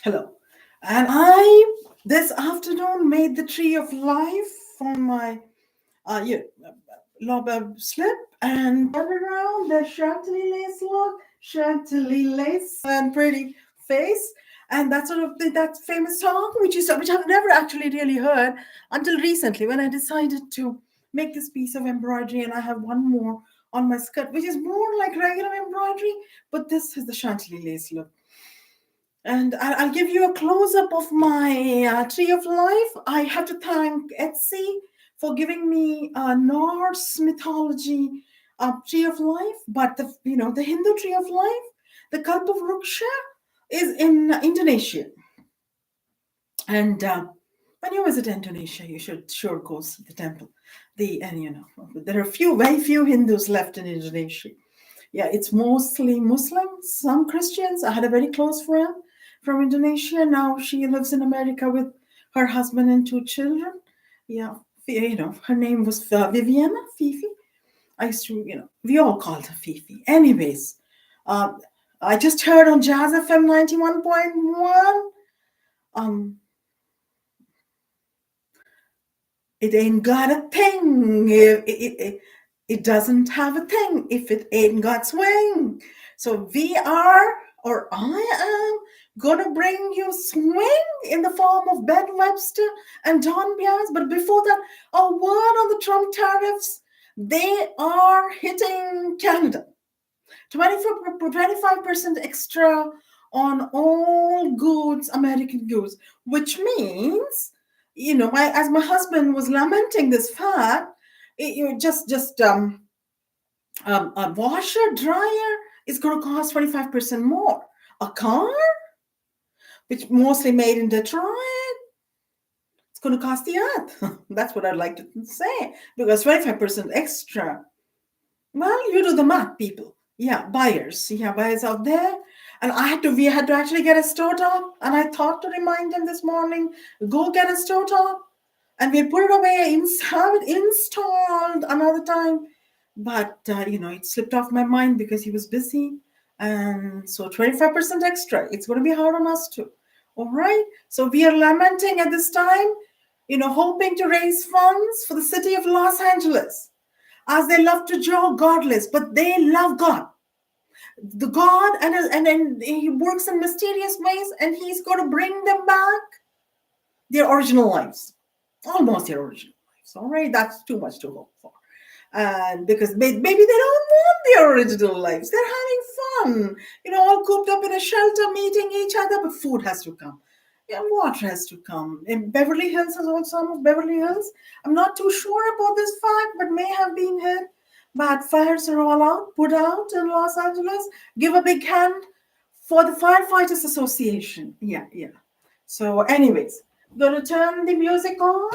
Hello. And I, this afternoon, made the tree of life on my yeah, lobe slip and turn around the Chantilly lace look, Chantilly lace and pretty face. And that sort of that famous song, which I've never actually really heard until recently when I decided to make this piece of embroidery, and I have one more on my skirt, which is more like regular embroidery, but this is the Chantilly lace look. And I'll give you a close up of my tree of life. I have to thank Etsy for giving me a Norse mythology tree of life. But the Hindu tree of life, the Kalpavruksha, is in Indonesia. And when you visit Indonesia, you should sure go see the temple. There are very few Hindus left in Indonesia. Yeah, it's mostly Muslims, some Christians. I had a very close friend from Indonesia. Now she lives in America with her husband and two children. Yeah, her name was Viviana, Fifi. I used to, we all called her Fifi. Anyways, uh, I just heard on Jazz FM 91.1. Um, it ain't got a thing. It doesn't have a thing if it ain't got swing. So we are, or I am, gonna bring you swing in the form of Ben Webster and Don Byas. But before that, a word on the Trump tariffs. They are hitting Canada. 25% extra on all goods, American goods, which means, as my husband was lamenting this fact, a washer, dryer is going to cost 25% more. A car, which mostly made in Detroit, it's going to cost the earth. That's what I'd like to say, because 25% extra. Well, you do the math, people. Yeah, buyers. Yeah, buyers out there. And we had to actually get a stovetop. And I thought to remind them this morning, go get a stovetop. And we put it away, have it installed another time. But, it slipped off my mind because he was busy. And so 25% extra. It's going to be hard on us too. All right. So we are lamenting at this time, hoping to raise funds for the city of Los Angeles, as they love to joke godless, but they love God. The God, and he works in mysterious ways, and he's going to bring them back their original lives, almost their original lives. All right, that's too much to hope for. And because maybe they don't want their original lives, they're having fun, all cooped up in a shelter, meeting each other, but food has to come. Yeah, water has to come. In Beverly Hills is also some of Beverly Hills. I'm not too sure about this fact, but may have been hit. But fires are all out, put out in Los Angeles. Give a big hand for the Firefighters Association. Yeah, yeah. So, anyways, gonna turn the music on.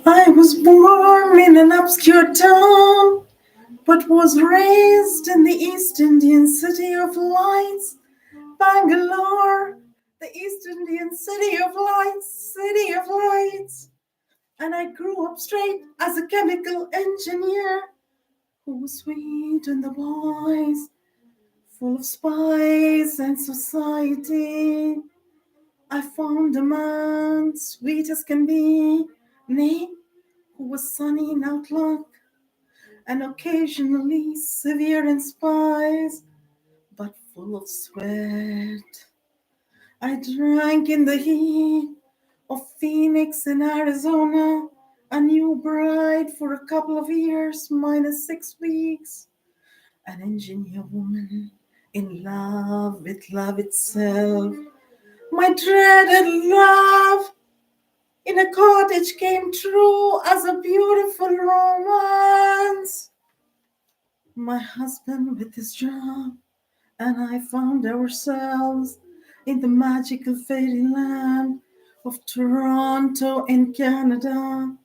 I was born in an obscure town, but was raised in the East Indian city of lights, Bangalore, the East Indian city of lights, city of lights. And I grew up straight as a chemical engineer who was sweet in the voice, full of spice and society. I found a man sweet as can be, nay, who was sunny in outlook and occasionally severe in spice, but full of sweat. I drank in the heat of Phoenix in Arizona, a new bride for a couple of years, minus 6 weeks, an engineer woman in love with love itself. My dreaded love in a cottage came true as a beautiful romance. My husband with his job and I found ourselves in the magical fairyland of Toronto in Canada.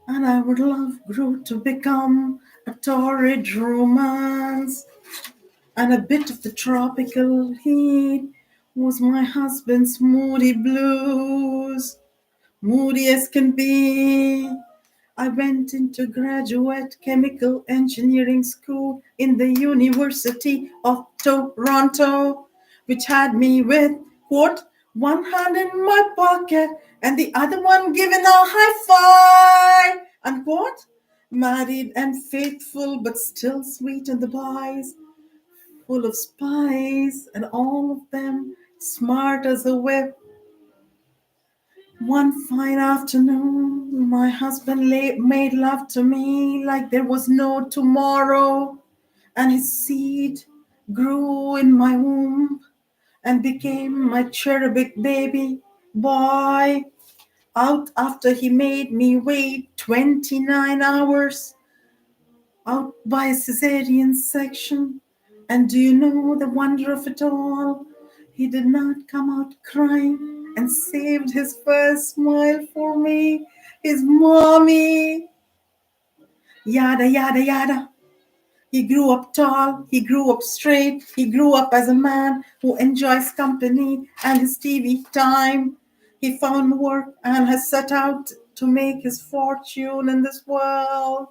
And our love grew to become a torrid romance. And a bit of the tropical heat was my husband's moody blues. Moody as can be. I went into graduate chemical engineering school in the University of Toronto, which had me with, quote, one hand in my pocket and the other one giving a high five, unquote. Married and faithful, but still sweet in the boys, full of spice, and all of them smart as a whip. One fine afternoon, my husband made love to me like there was no tomorrow, and his seed grew in my womb and became my cherubic baby boy. Out after he made me wait 29 hours out by a cesarean section. And do you know the wonder of it all? He did not come out crying and saved his first smile for me, his mommy. Yada, yada, yada. He grew up tall, he grew up straight, he grew up as a man who enjoys company and his TV time. He found work and has set out to make his fortune in this world.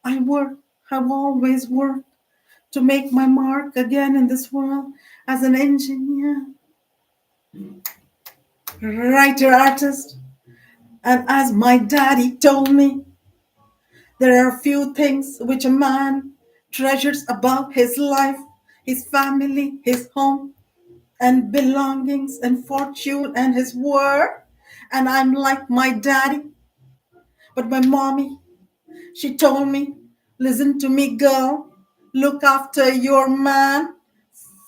I work, have always worked to make my mark again in this world as an engineer, writer, artist. And as my daddy told me, there are few things which a man treasures above his life, his family, his home, and belongings, and fortune, and his work. And I'm like my daddy. But my mommy, she told me, listen to me, girl. Look after your man,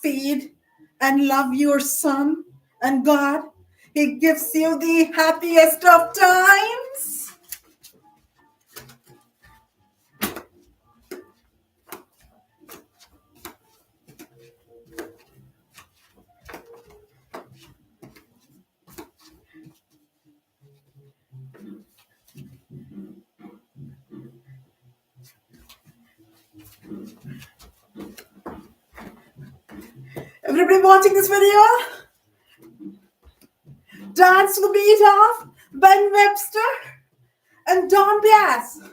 feed and love your son, and God, He gives you the happiest of times. Everybody watching this video, dance to the beat of Ben Webster and Byas.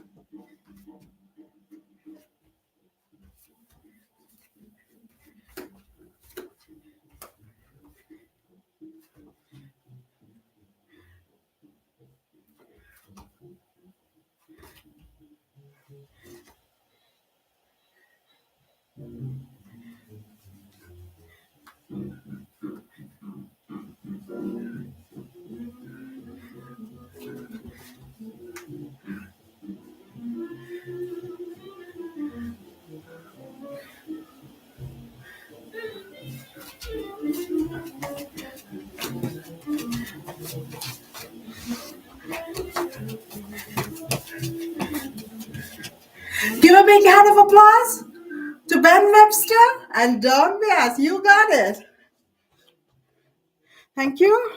Give a big hand of applause to Ben Webster and Byas. You got it. Thank you.